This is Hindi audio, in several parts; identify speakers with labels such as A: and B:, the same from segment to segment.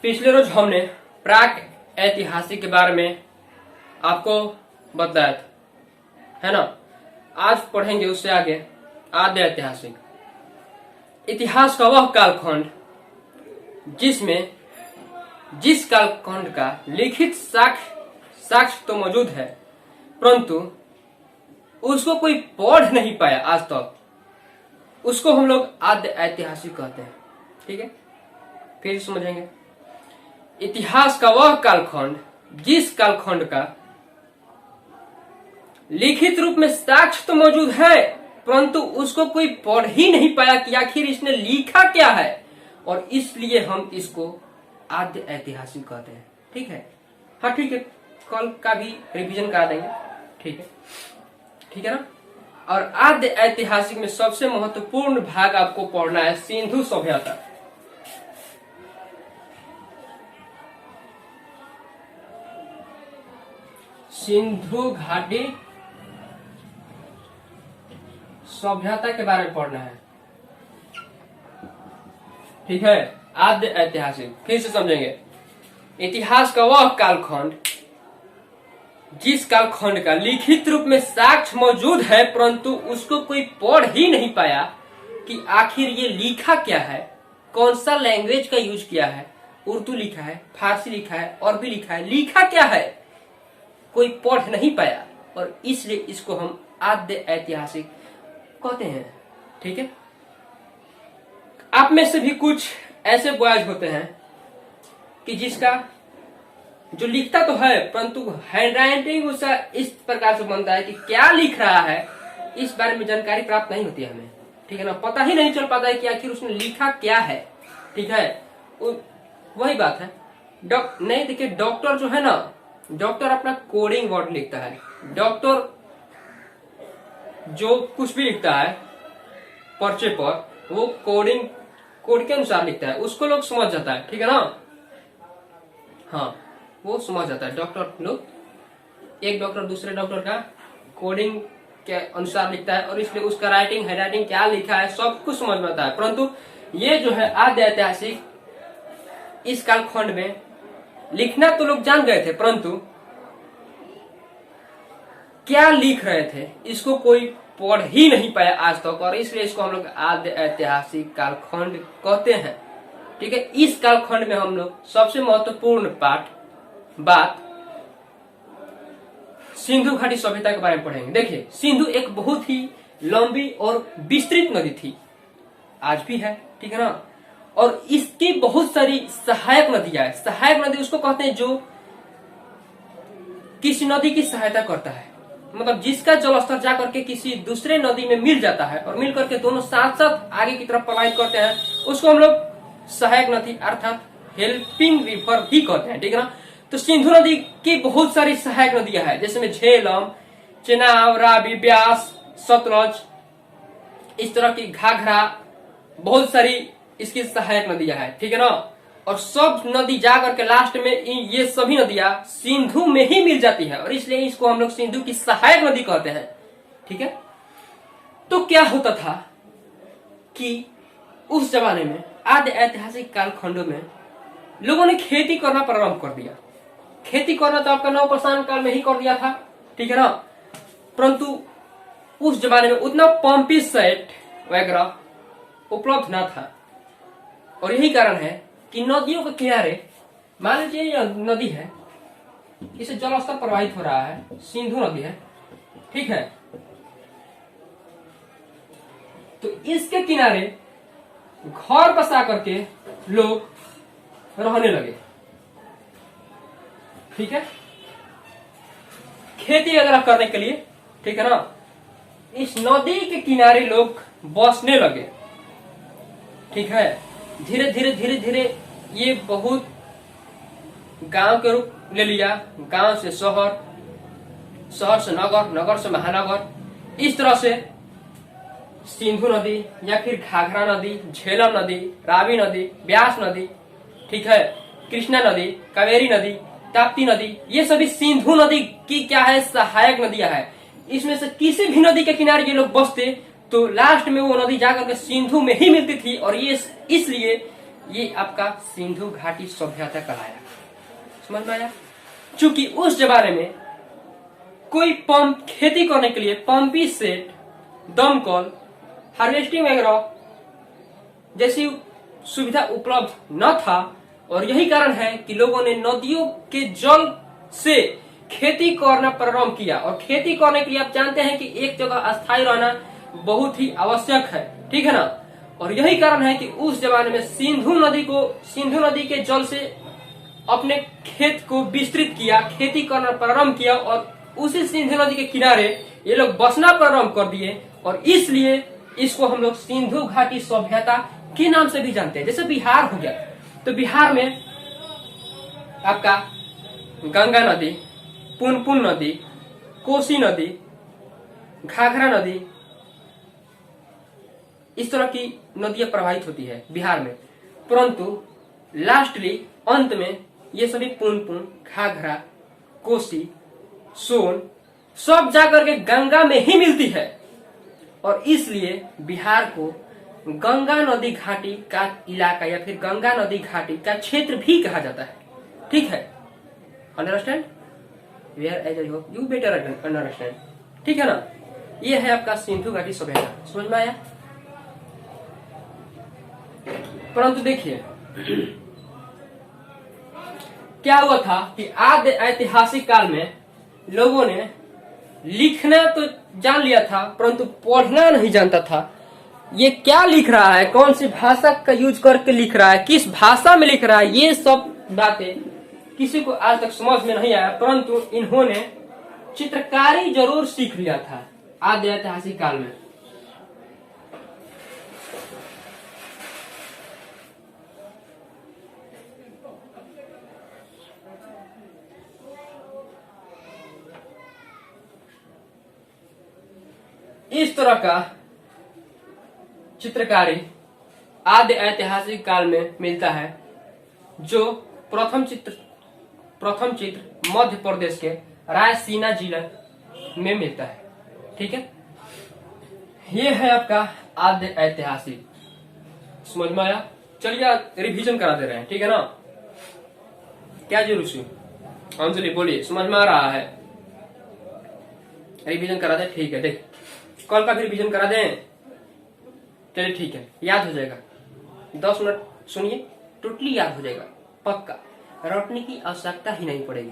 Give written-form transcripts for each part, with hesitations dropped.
A: पिछले रोज हमने प्राक ऐतिहासिक के बारे में आपको बताया था, है ना। आज पढ़ेंगे उससे आगे आद्य ऐतिहासिक। इतिहास का वह कालखंड जिसमें जिस कालखंड का लिखित साक्ष्य तो मौजूद है, परंतु उसको कोई पढ़ नहीं पाया आज तक, उसको हम लोग आद्य ऐतिहासिक कहते हैं। ठीक है, फिर समझेंगे। इतिहास का वह कालखंड जिस कालखंड का लिखित रूप में साक्ष्य तो मौजूद है, परंतु उसको कोई पढ़ ही नहीं पाया कि आखिर इसने लिखा क्या है, और इसलिए हम इसको आद्य ऐतिहासिक कहते हैं। ठीक है, हाँ ठीक है, कल का भी रिवीजन करा देंगे। ठीक है, ठीक है ना। और आद्य ऐतिहासिक में सबसे महत्वपूर्ण भाग आपको पढ़ना है सिंधु सभ्यता। सिंधु घाटी सभ्यता के बारे में पढ़ना है। ठीक है, आद्य ऐतिहासिक फिर से समझेंगे। इतिहास का वह कालखंड जिस कालखंड का लिखित रूप में साक्ष्य मौजूद है, परंतु उसको कोई पढ़ ही नहीं पाया कि आखिर ये लिखा क्या है, कौन सा लैंग्वेज का यूज किया है, उर्दू लिखा है, फारसी लिखा है, और भी लिखा है, लिखा क्या है कोई पढ़ नहीं पाया, और इसलिए इसको हम आद्य ऐतिहासिक कहते हैं। ठीक है, आप में से भी कुछ ऐसे बॉयज होते हैं कि जिसका जो लिखता तो है, परंतु हैंडराइटिंग उसका इस प्रकार से बनता है कि क्या लिख रहा है इस बारे में जानकारी प्राप्त नहीं होती है हमें। ठीक है ना, पता ही नहीं चल पाता है कि आखिर उसने लिखा क्या है। ठीक है, वही बात है। नहीं देखिए, डॉक्टर जो है ना, डॉक्टर अपना कोडिंग वर्ड लिखता है। डॉक्टर जो कुछ भी लिखता है पर्चे पर, वो कोड के अनुसार लिखता है, उसको लोग समझ जाता है। ठीक है ना, हाँ वो समझ जाता है। डॉक्टर लोग, एक डॉक्टर दूसरे डॉक्टर का कोडिंग के अनुसार लिखता है, और इसलिए उसका राइटिंग हैंडराइटिंग क्या लिखा है सब कुछ समझ में आता है। परंतु ये जो है आद्य ऐतिहासिक, इस कालखंड में लिखना तो लोग जान गए थे, परंतु क्या लिख रहे थे इसको कोई पढ़ ही नहीं पाया आज तक, और इसलिए इसको हम लोग आद्य ऐतिहासिक कालखंड कहते हैं। ठीक है, इस कालखंड में हम लोग सबसे महत्वपूर्ण बात सिंधु घाटी सभ्यता के बारे में पढ़ेंगे। देखिए, सिंधु एक बहुत ही लंबी और विस्तृत नदी थी, आज भी है। ठीक है ना, और इसकी बहुत सारी सहायक नदियां है। सहायक नदी उसको कहते हैं जो किसी नदी की सहायता करता है, मतलब जिसका जलस्तर जाकर के किसी दूसरे नदी में मिल जाता है, और मिल करके दोनों साथ साथ आगे की तरफ प्रवाहित करते हैं, उसको हम लोग सहायक नदी अर्थात हेल्पिंग रिवर भी कहते हैं। ठीक है ना, तो सिंधु नदी की बहुत सारी सहायक नदियां हैं, जैसे में झेलम, चेनाब, रावी, ब्यास, सतलज, इस तरह की घाघरा, बहुत सारी इसकी सहायक नदियां हैं। ठीक है ना, और सब नदी जाकर के लास्ट में ये सभी नदियां सिंधु में ही मिल जाती है, और इसलिए इसको हम लोग सिंधु की सहायक नदी कहते हैं। ठीक है, तो क्या होता था कि उस जमाने में आद्य ऐतिहासिक कालखंडों में लोगों ने खेती करना प्रारंभ कर दिया। खेती करना तो आपका नवपाषाण काल में ही कर दिया था। ठीक है ना, परंतु उस जमाने में उतना पंपिंग सेट वगैरह उपलब्ध ना था, और यही कारण है कि नदियों के किनारे, मान लीजिए यह नदी है, इसे जलस्तर प्रवाहित हो रहा है, सिंधु नदी है। ठीक है, तो इसके किनारे घर बसा करके लोग रहने लगे। ठीक है, खेती वगैरह करने के लिए। ठीक है ना, इस नदी के किनारे लोग बसने लगे। ठीक है, धीरे धीरे धीरे धीरे ये बहुत गांव के रूप ले लिया, गांव से शहर, शहर से नगर, नगर से महानगर, इस तरह से सिंधु नदी या फिर घाघरा नदी, झेलम नदी, रावी नदी, ब्यास नदी, ठीक है, कृष्णा नदी, कावेरी नदी, ताप्ती नदी, ये सभी सिंधु नदी की क्या है, सहायक नदियां है। इसमें से किसी भी नदी के किनारे ये लोग बसते तो लास्ट में वो नदी जाकर के सिंधु में ही मिलती थी, और ये इसलिए ये आपका सिंधु घाटी सभ्यता कहलाया। समझ में आया? चूंकि उस जमाने में कोई पंप खेती करने के लिए पंपी सेट, दमकल, हार्वेस्टिंग वगैरह जैसी सुविधा उपलब्ध न था, और यही कारण है कि लोगों ने नदियों के जल से खेती करना प्रारंभ किया। और खेती करने के लिए आप जानते हैं कि एक जगह अस्थायी रहना बहुत ही आवश्यक है, ठीक है ना। और यही कारण है कि उस जमाने में सिंधु नदी के जल से अपने खेत को विस्तृत किया, खेती करना प्रारंभ किया, और उसी सिंधु नदी के किनारे ये लोग बसना प्रारंभ कर दिए। और इसलिए इसको हम लोग सिंधु घाटी सभ्यता के नाम से भी जानते हैं। जैसे बिहार हो गया, तो बिहार में आपका गंगा नदी, पुनपुन नदी, कोसी नदी, घाघरा नदी, इस तरह की नदियां प्रवाहित होती है बिहार में। परंतु लास्टली अंत में ये सभी पुनपुन, घाघरा, कोसी, सोन सब जाकर के गंगा में ही मिलती है। और इसलिए बिहार को गंगा नदी घाटी का इलाका या फिर गंगा नदी घाटी का क्षेत्र भी कहा जाता है। ठीक है, understand? Whereas you better understand, ठीक है ना। ये है आपका सिंधु घाटी सभ्यता, समझ में आया? परंतु देखिए क्या हुआ था कि आदि ऐतिहासिक काल में लोगों ने लिखना तो जान लिया था, परंतु पढ़ना नहीं जानता था। ये क्या लिख रहा है, कौन सी भाषा का यूज करके लिख रहा है, किस भाषा में लिख रहा है, ये सब बातें किसी को आज तक समझ में नहीं आया। परंतु इन्होंने चित्रकारी जरूर सीख लिया था आदि ऐतिहासिक काल में। इस तरह का चित्रकारी आदि ऐतिहासिक काल में मिलता है, जो प्रथम चित्र मध्य प्रदेश के रायसीना जिला में मिलता है। ठीक है, ये है आपका आदि ऐतिहासिक। समझ में आया? चलिए रिवीजन करा दे रहे हैं, ठीक है ना। क्या जरूर सी अंजलि बोलिए, समझ में आ रहा है? रिवीजन करा दे, ठीक है। देख कल का भी रिवीजन करा दें, चलिए ठीक है, याद हो जाएगा। 10 मिनट सुनिए, टोटली याद हो जाएगा, पक्का, रटने की आवश्यकता ही नहीं पड़ेगी।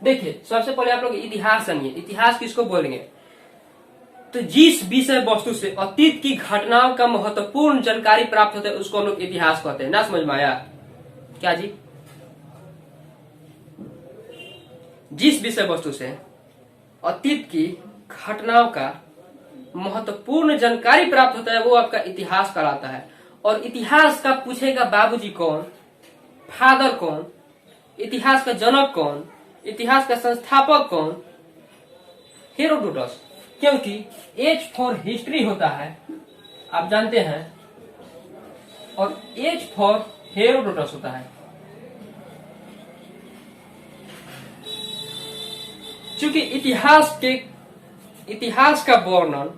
A: देखिए सबसे पहले आप लोग इतिहास जानिए। इतिहास किसको बोलेंगे? तो जिस विषय वस्तु से अतीत की घटनाओं का महत्वपूर्ण जानकारी प्राप्त होता है उसको हम लोग इतिहास कहते हैं। ना समझ में आया क्या जी? जिस विषय वस्तु से अतीत की घटनाओं का महत्वपूर्ण जानकारी प्राप्त होता है वो आपका इतिहास कहलाता है। और इतिहास का पूछेगा बाबूजी कौन, फादर कौन, इतिहास का जनक कौन, इतिहास का संस्थापक कौन? हेरोडोटस। क्योंकि एज फॉर हिस्ट्री होता है, आप जानते हैं, और एज फॉर हेरोडोटस होता है। चूंकि इतिहास का वर्णन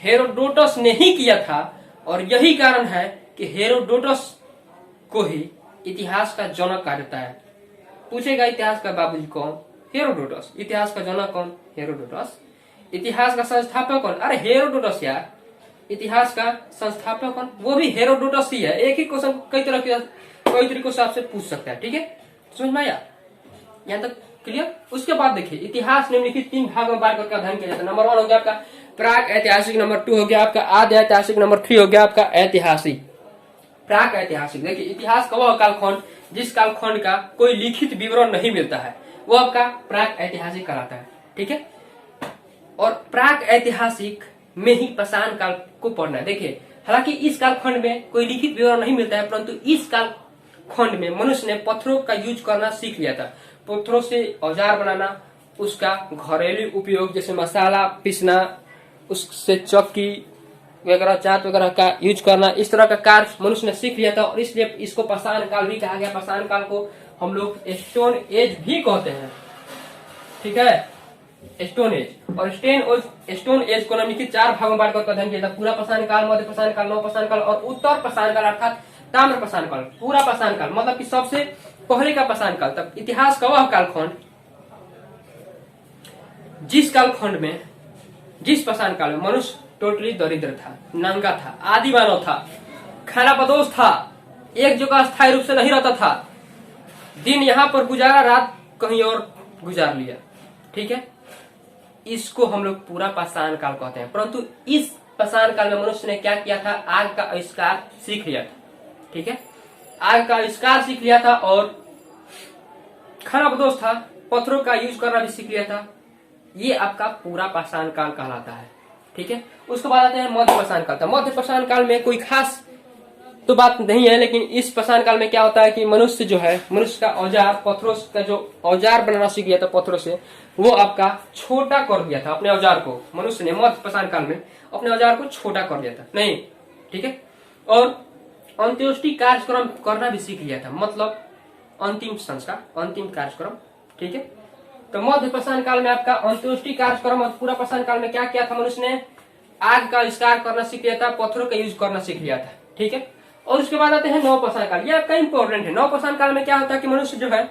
A: हेरोडोटस ने ही किया था, और यही कारण है कि हेरोडोटस को ही इतिहास का जनक कहा जाता है। पूछेगा इतिहास का बाबूजी कौन? हेरोडोटस। इतिहास का जनक कौन? हेरोडोटस। इतिहास का संस्थापक कौन? अरे हेरोडोटस यार। इतिहास का संस्थापक कौन? वो भी हेरोडोटस ही है। एक ही क्वेश्चन कई तरीकों से आपसे पूछ सकता है, ठीक है, समझ में आया? यहाँ तक क्लियर? उसके बाद देखिए इतिहास निम्नलिखित 3 भाग में बांट करके अध्ययन किया जाता है। नंबर 1 हो गया आपका प्राक ऐतिहासिक, नंबर 2 हो गया आपका आदि ऐतिहासिक, नंबर 3 हो गया आपका ऐतिहासिक। प्राक ऐतिहासिक, देखिए इतिहास का वह कालखंड जिस कालखंड का कोई लिखित विवरण नहीं मिलता है वो आपका प्राक ऐतिहासिक कहलाता है। ठीक है, और प्राक ऐतिहासिक में ही पाषाण काल को पढ़ना है। देखिए हालांकि इस कालखंड में कोई लिखित विवरण नहीं मिलता है, परंतु इस कालखंड में मनुष्य ने पत्थरों का यूज करना सीख लिया था। पत्थरों से औजार बनाना, उसका घरेलू उपयोग जैसे मसाला पीसना, उससे चक्की वगैरह, चाट वगैरह का यूज करना, इस तरह का कार्य मनुष्य ने सीख लिया था। और इसलिए इसको पाषाण काल भी कहा गया। पाषाण काल को हम लोग स्टोन एज भी कहते हैं। ठीक है, स्टोन एज। और स्टोन एज को निम्नलिखित 4 भागों में बांट कर अध्ययन किया था। पूरा पाषाण काल, मध्य पाषाण काल, नव पाषाण काल और उत्तर पाषाण काल, अर्थात ताम्र पाषाण काल, पूरा पाषाण काल मतलब कि सबसे पहले का पाषाण काल। तब इतिहास का वह कालखंड जिस कालखंड में, जिस पाषाण काल में मनुष्य टोटली दरिद्र था, नंगा था, आदि मानव था, खाना बदोश था, एक जगह स्थायी रूप से नहीं रहता था, दिन यहाँ पर गुजारा, रात कहीं और गुजार लिया। ठीक है, इसको हम लोग पूरा पाषाण काल कहते हैं। परंतु इस पाषाण काल में मनुष्य ने क्या किया था, आग का आविष्कार सीख लिया था। ठीक है, आग का आविष्कार सीख लिया था और खाना बदोश था, पत्थरों का यूज करना भी सीख लिया था। ये आपका पूरा पाषाण काल कहलाता है। ठीक है, उसके बाद आते हैं मध्य पाषाण काल। तो मध्य पाषाण काल में कोई खास तो बात नहीं है, लेकिन इस पाषाण काल में क्या होता है कि मनुष्य जो है, मनुष्य का औजार, पत्थरों का जो औजार बनाना सीख गया था पत्थरों से, वो आपका छोटा कर दिया था अपने औजार को। मनुष्य ने मध्य पाषाण काल में अपने औजार को छोटा कर दिया था नहीं। ठीक है, और अंत्येष्टि कार्यक्रम करना भी सीख लिया था, मतलब अंतिम संस्कार, अंतिम कार्यक्रम। ठीक है, तो मध्य पाषाण काल में आपका अंत्येष्टि कार्यक्रम और पूरा पाषाण काल में क्या किया था, मनुष्य ने आग का आविष्कार करना सीख लिया था, पत्थरों का यूज करना सीख लिया था। ठीक है, और उसके बाद आते हैं नव पाषाण काल। ये आपका इंपॉर्टेंट है। नव पाषाण काल में क्या होता है कि मनुष्य जो है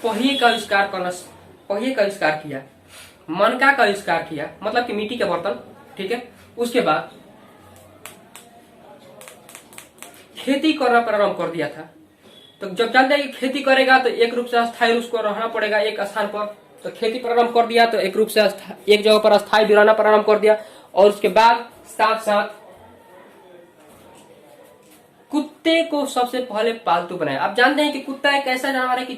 A: पहिए का आविष्कार करना, पहिए का आविष्कार किया, मनका का आविष्कार किया, मतलब कि मिट्टी के बर्तन। ठीक है, उसके बाद खेती करना प्रारंभ कर दिया था। तो जब जानते हैं कि खेती करेगा तो एक रूप से अस्थायी रूप को रहना पड़ेगा एक स्थान पर, तो खेती प्रारंभ कर दिया, तो एक रूप से एक जगह पर अस्थायी भी रहना प्रारंभ कर दिया। और उसके बाद साथ साथ कुत्ते को सबसे पहले पालतू बनाया। आप जानते हैं कि कुत्ता एक ऐसा जानवर है कि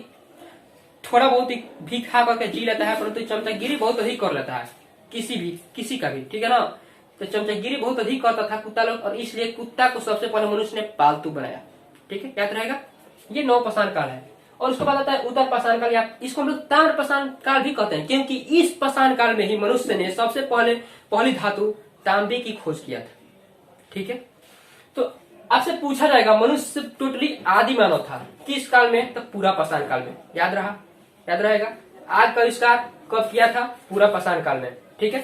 A: थोड़ा बहुत भी खा करके जी लेता है, परंतु चमचागिरी बहुत अधिक कर लेता है, किसी का भी। ठीक है ना, तो चमचागिरी बहुत अधिक करता था कुत्ता लोग, और इसलिए कुत्ता को सबसे पहले मनुष्य ने पालतू बनाया। ठीक है, याद रहेगा। ये नव पाषाण काल है। और उसके बाद आता है उत्तर पाषाण काल, या इसको हम लोग ताम्र पाषाण काल भी कहते हैं, क्योंकि इस पाषाण काल में ही मनुष्य ने सबसे पहली धातु तांबे की खोज किया था। ठीक है, तो आपसे पूछा जाएगा मनुष्य टोटली आदि मानव था किस काल में, तो पूरा पाषाण काल में। याद रहेगा। आग का आविष्कार कब किया था, पूरा पाषाण काल में। ठीक है,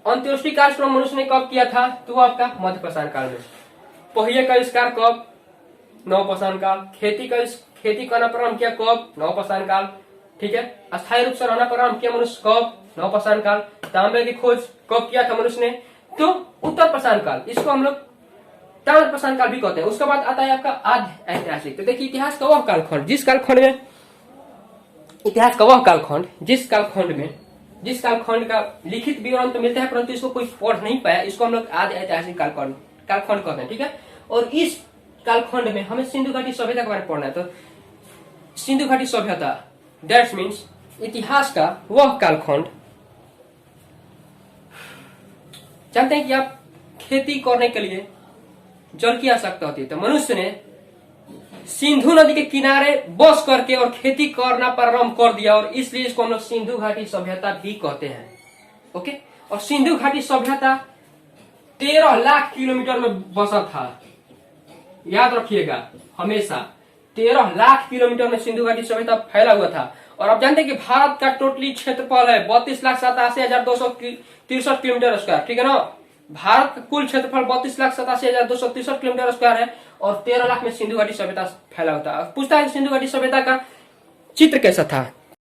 A: अंत्येष्टि कार्यक्रम मनुष्य ने कब किया था, तो आपका मध्य पाषाण काल में। पहिए का आविष्कार कब, नव पाषाण काल। खेती करना प्रारंभ किया कब, नव पाषाण काल। ठीक है, अस्थायी रूप से रहना प्रारंभ किया मनुष्य कब, नव पाषाण काल। तांबे की खोज कब किया था मनुष्य ने, तो उत्तर पाषाण काल। इसको हम लोग ताम्र पाषाण काल भी कहते हैं। उसके बाद आता है आपका आद्य ऐतिहासिक। तो देखिए, इतिहास का वह कालखंड जिस कालखंड में, इतिहास का वह कालखंड जिस कालखंड का लिखित विवरण तो मिलता है, परंतु इसको कोई पढ़ नहीं पाया, इसको हम लोग आद्य ऐतिहासिक कालखंड कहते हैं। ठीक है, और इस कालखंड में हमें सिंधु घाटी सभ्यता के बारे में पढ़ना है। तो सिंधु घाटी सभ्यता, दैट मीन्स इतिहास का वह कालखंड। जानते हैं कि आप खेती करने के लिए जल की आवश्यकता होती है, तो मनुष्य ने सिंधु नदी के किनारे बस करके और खेती करना प्रारंभ कर दिया, और इसलिए इसको हम लोग सिंधु घाटी सभ्यता भी कहते हैं। ओके, और सिंधु घाटी सभ्यता 13 लाख किलोमीटर में बसा था। याद रखिएगा हमेशा, 13 लाख किलोमीटर में सिंधु घाटी सभ्यता फैला हुआ था। और आप जानते हैं कि भारत का टोटली क्षेत्रफल है 32,87,263 किलोमीटर स्क्वायर। ठीक है ना, भारत का कुल क्षेत्रफल 32,87,263 किलोमीटर स्क्वायर है, और 13 लाख में सिंधु घाटी सभ्यता फैला होता है। पूछता है सिंधु घाटी सभ्यता का चित्र कैसा था,